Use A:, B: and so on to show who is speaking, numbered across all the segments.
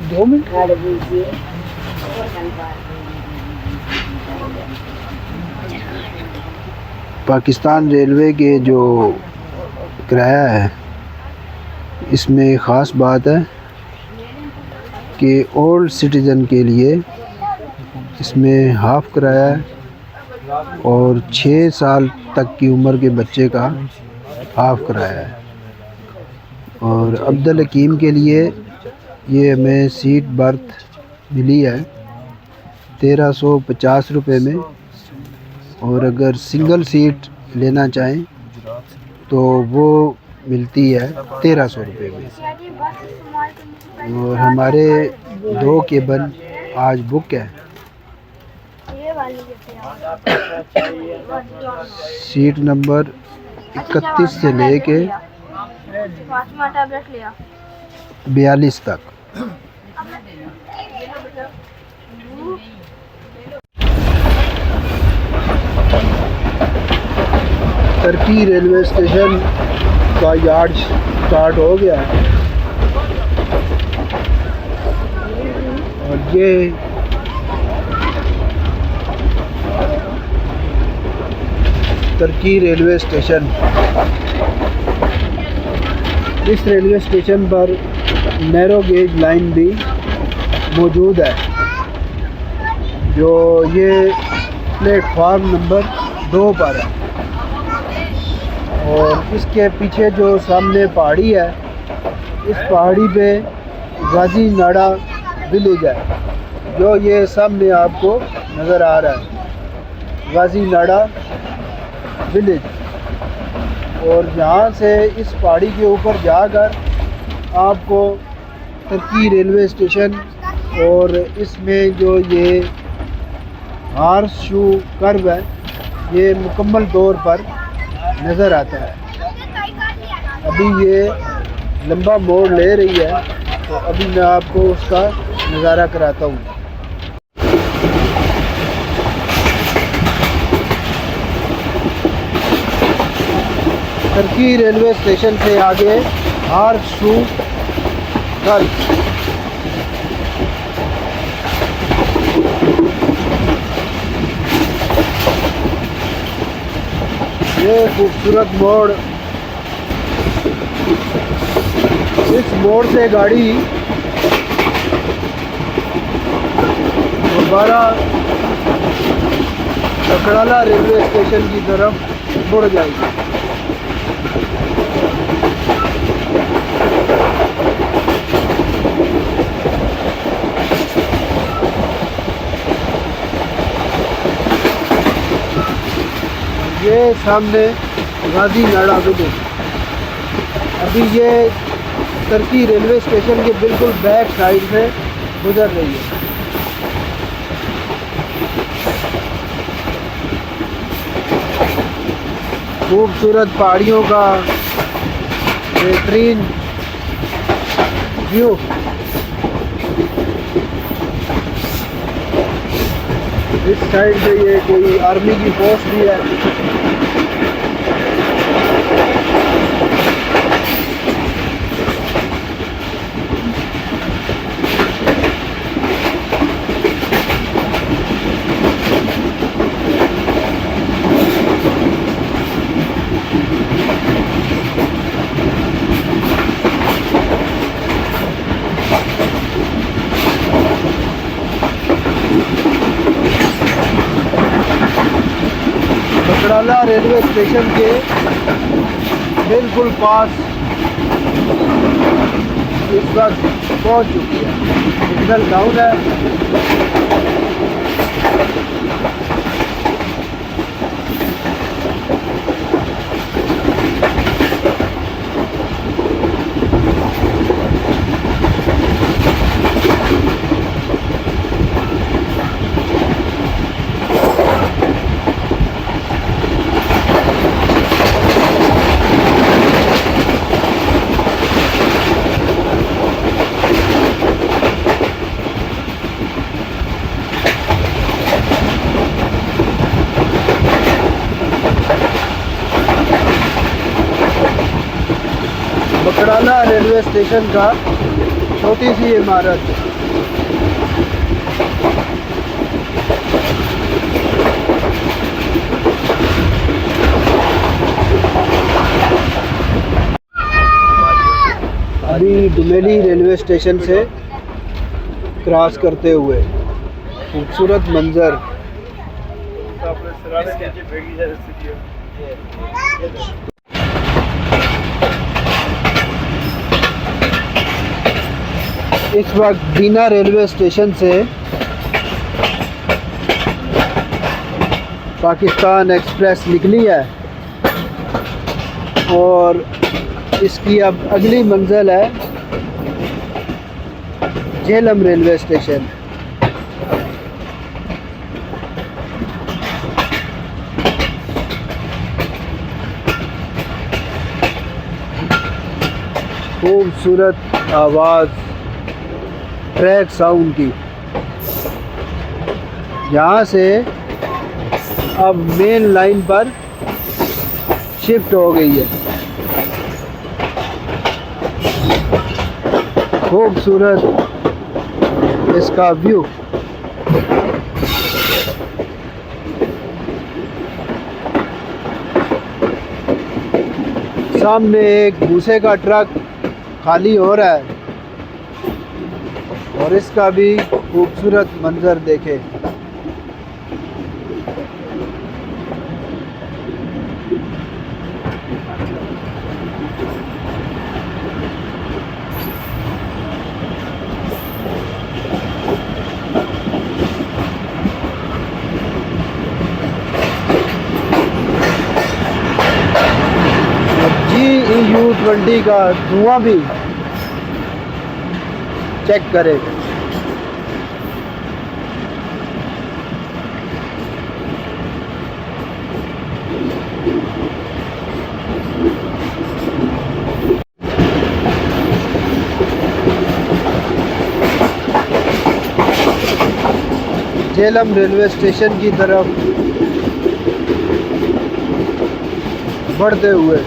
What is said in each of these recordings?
A: 2 minute. Pakistan railway के जो किराया है, इसमें ख़ास बात है कि ओल्ड सिटीज़न के लिए इसमें हाफ़ किराया है और 6 साल तक की उम्र के बच्चे का हाफ़ किराया है। और अब्दुल हकीम के लिए ये हमें सीट बर्थ मिली है 1350 रुपये में, और अगर सिंगल सीट लेना चाहें तो वो मिलती है 1300 रुपये में। और हमारे 2 केबिन आज बुक है। सीट नंबर 31 से लेके 42 तक। टर्की रेलवे स्टेशन का यार्ड स्टार्ट हो गया है और ये टर्की रेलवे स्टेशन। इस रेलवे स्टेशन पर नैरो गेज लाइन भी मौजूद है, जो ये प्लेटफार्म नंबर 2 पर है। और इसके पीछे जो सामने पहाड़ी है, इस पहाड़ी पे गाजी नाड़ा विलेज है, जो ये सामने आपको नज़र आ रहा है, गाजी नाड़ा विलेज। और यहाँ से इस पहाड़ी के ऊपर जाकर आपको टर्की रेलवे स्टेशन और इसमें जो ये हॉर्स शू कर्व है, ये मुकम्मल तौर पर नज़र आता है। अभी ये लंबा मोड़ ले रही है, तो अभी मैं आपको उसका नज़ारा कराता हूँ। टर्की रेलवे स्टेशन से आगे हॉर्स शू कर्व। ये खूबसूरत मोड़, इस मोड़ से गाड़ी दोबारा बकराला रेलवे स्टेशन की तरफ मुड़ जाएगी। ये सामने गाजी नाड़ा विलेज। अभी ये टर्की रेलवे स्टेशन के बिल्कुल बैक साइड से गुजर रही है। खूबसूरत पहाड़ियों का बेहतरीन व्यू। इस साइड पे ये कोई आर्मी की पोस्ट भी है। बकराला रेलवे स्टेशन के बिल्कुल पास इस वक्त पहुंच चुकी है। सिग्नल डाउन है। बकराला रेलवे स्टेशन का छोटी सी इमारत। अभी डुमेली रेलवे स्टेशन से क्रॉस करते हुए खूबसूरत मंजर। इस वक्त बीना रेलवे स्टेशन से पाकिस्तान एक्सप्रेस निकली है और इसकी अब अगली मंजिल है झेलम रेलवे स्टेशन। खूबसूरत आवाज़ ट्रैक साउंड की। यहाँ से अब मेन लाइन पर शिफ्ट हो गई है। खूबसूरत इसका व्यू। सामने एक भूसे का ट्रक खाली हो रहा है और इसका भी खूबसूरत मंजर देखें। GEU-20 का धुआं भी चेक करें। झेलम रेलवे स्टेशन की तरफ बढ़ते हुए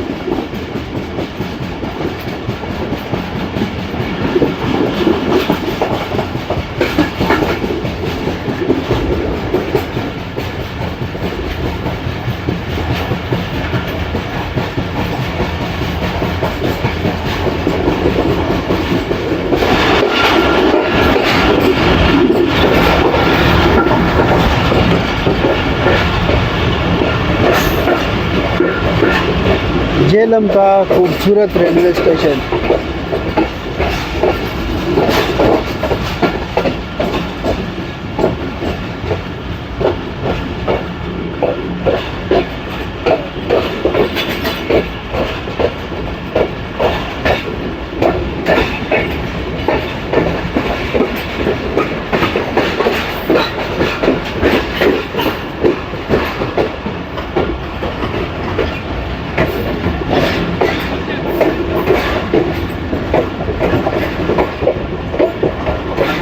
A: झेलम का खूबसूरत railway station.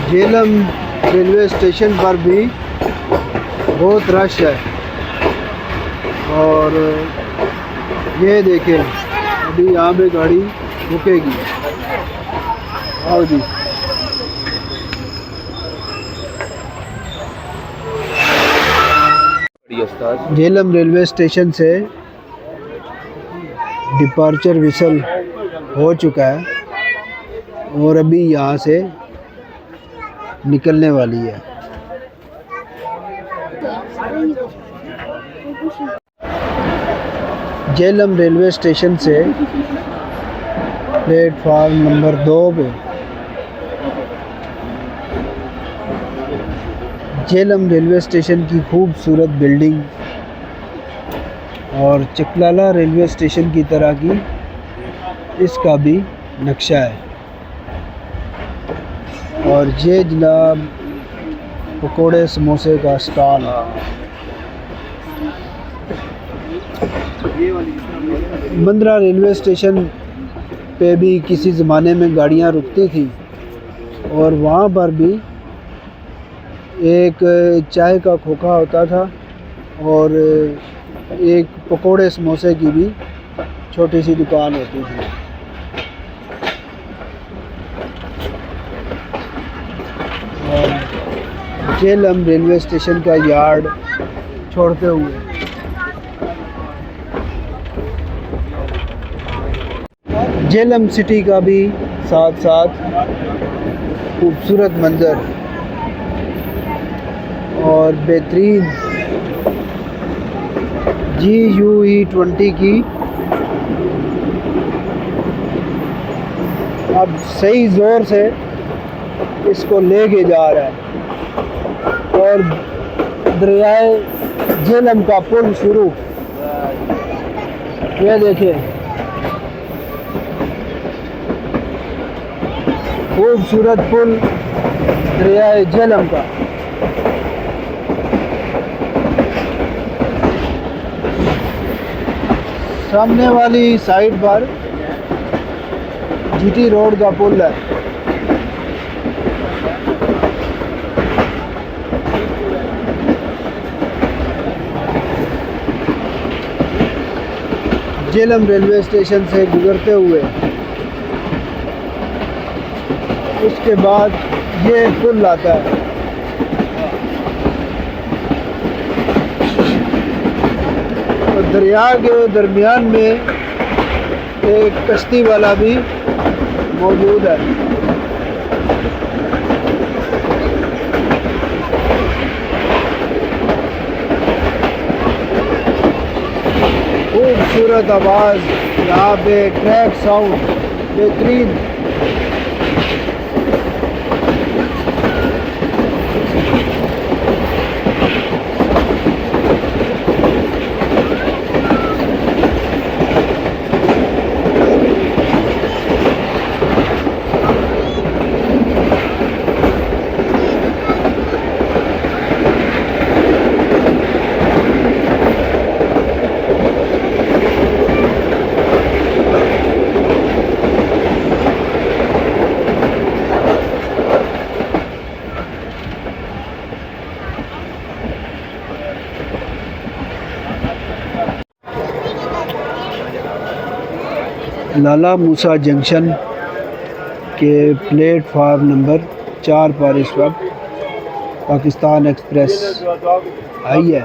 A: Jhelum railway station पर भी बहुत रश है और ये देखें अभी यहाँ पे गाड़ी रुकेगी। आओ जी। झेलम रेलवे स्टेशन से डिपार्चर विसल हो चुका है और अभी यहाँ से निकलने वाली है। झेलम रेलवे स्टेशन से प्लेटफार्म नंबर 2 पे झेलम रेलवे स्टेशन की खूबसूरत बिल्डिंग और चकलाला रेलवे स्टेशन की तरह की इसका भी नक्शा है। और ये जनाब पकोड़े समोसे का स्टॉल। मंद्रा रेलवे स्टेशन पे भी किसी ज़माने में गाड़ियाँ रुकती थी और वहाँ पर भी एक चाय का खोखा होता था और एक पकोड़े समोसे की भी छोटी सी दुकान होती थी। झेलम रेलवे स्टेशन का यार्ड छोड़ते हुए। झेलम सिटी का भी साथ साथ खूबसूरत मंज़र और बेहतरीन GUE20 की अब सही ज़ोर से इसको लेके जा रहा है और दरियाए झेलम का पुल शुरू, ये देखिए खूबसूरत पुल दरियाए झेलम का। सामने वाली साइड पर GT रोड का पुल है। झेलम रेलवे स्टेशन से गुजरते हुए उसके बाद ये पुल आता है। और दरिया के दरमियान में एक कश्ती वाला भी मौजूद है। खूबसूरत आवाज़, यहाँ पे ट्रैक साउंड बेहतरीन। लाला मूसा जंक्शन के प्लेटफार्म नंबर 4 पर इस वक्त पाकिस्तान एक्सप्रेस आई है।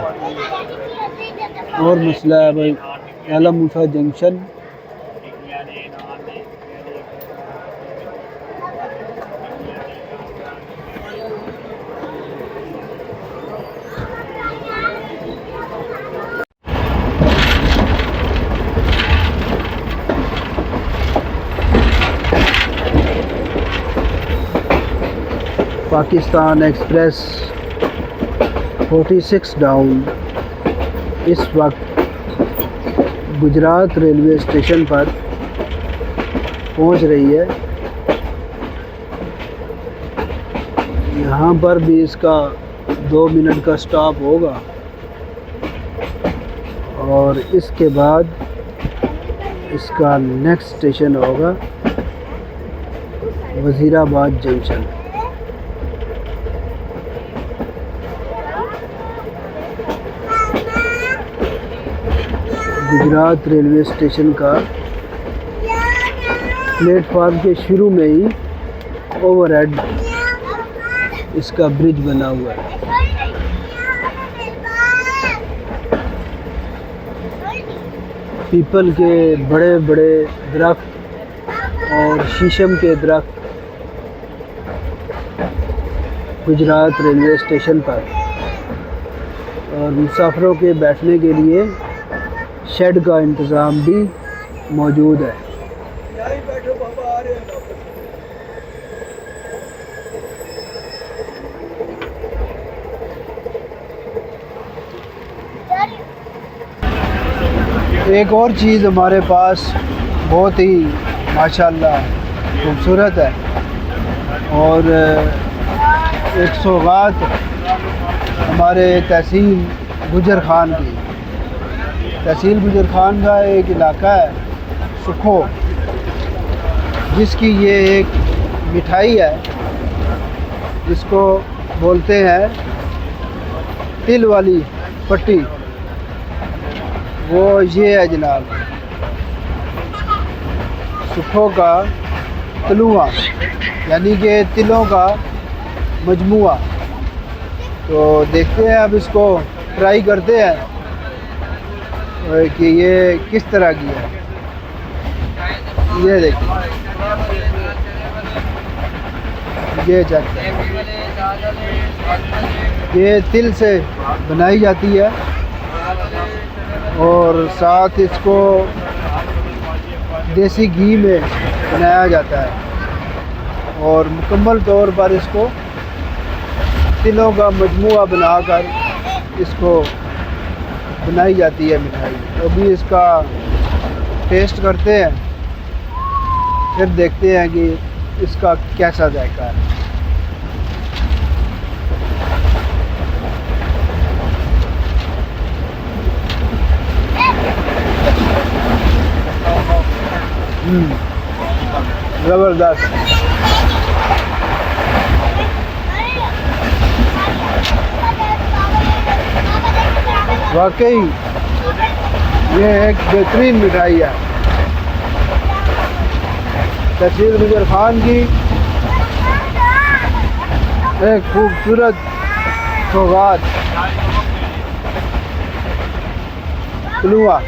A: और मसला है भाई, लाला मूसा जंक्शन पाकिस्तान एक्सप्रेस 46 डाउन इस वक्त गुजरात रेलवे स्टेशन पर पहुंच रही है। यहाँ पर भी इसका 2 मिनट का स्टॉप होगा और इसके बाद इसका नेक्स्ट स्टेशन होगा Wazirabad junction. Gujarat railway station का प्लेटफार्म के शुरू में ही ओवरहेड इसका ब्रिज बना हुआ है। पीपल के बड़े बड़े दरख्त और शीशम के दरख्त गुजरात रेलवे स्टेशन पर, और मुसाफिरों के बैठने के लिए शेड का इंतज़ाम भी मौजूद है। एक और चीज़ हमारे पास बहुत ही माशाल्लाह खूबसूरत है और एक सौगात हमारे तहसील गुजर खान की। तहसील गुजर खान का एक इलाका है सुखो, जिसकी ये एक मिठाई है जिसको बोलते हैं तिल वाली पट्टी। वो ये है जनाब, सुखो का तलुआ, यानी कि तिलों का मजमुआ। तो देखते हैं, अब इसको ट्राई करते हैं कि ये किस तरह की है। ये देखिए, ये चेक करें, ये तिल से बनाई जाती है और साथ इसको देसी घी में बनाया जाता है और मुकम्मल तौर पर इसको तिलों का मजमूआ बनाकर इसको बनाई जाती है मिठाई। तो अभी इसका टेस्ट करते हैं, फिर देखते हैं कि इसका कैसा जायका है। ज़बरदस्त। वाकई ये एक बेहतरीन मिठाई है। तहसील गुजर खान की एक खूबसूरत सौगात हलवा।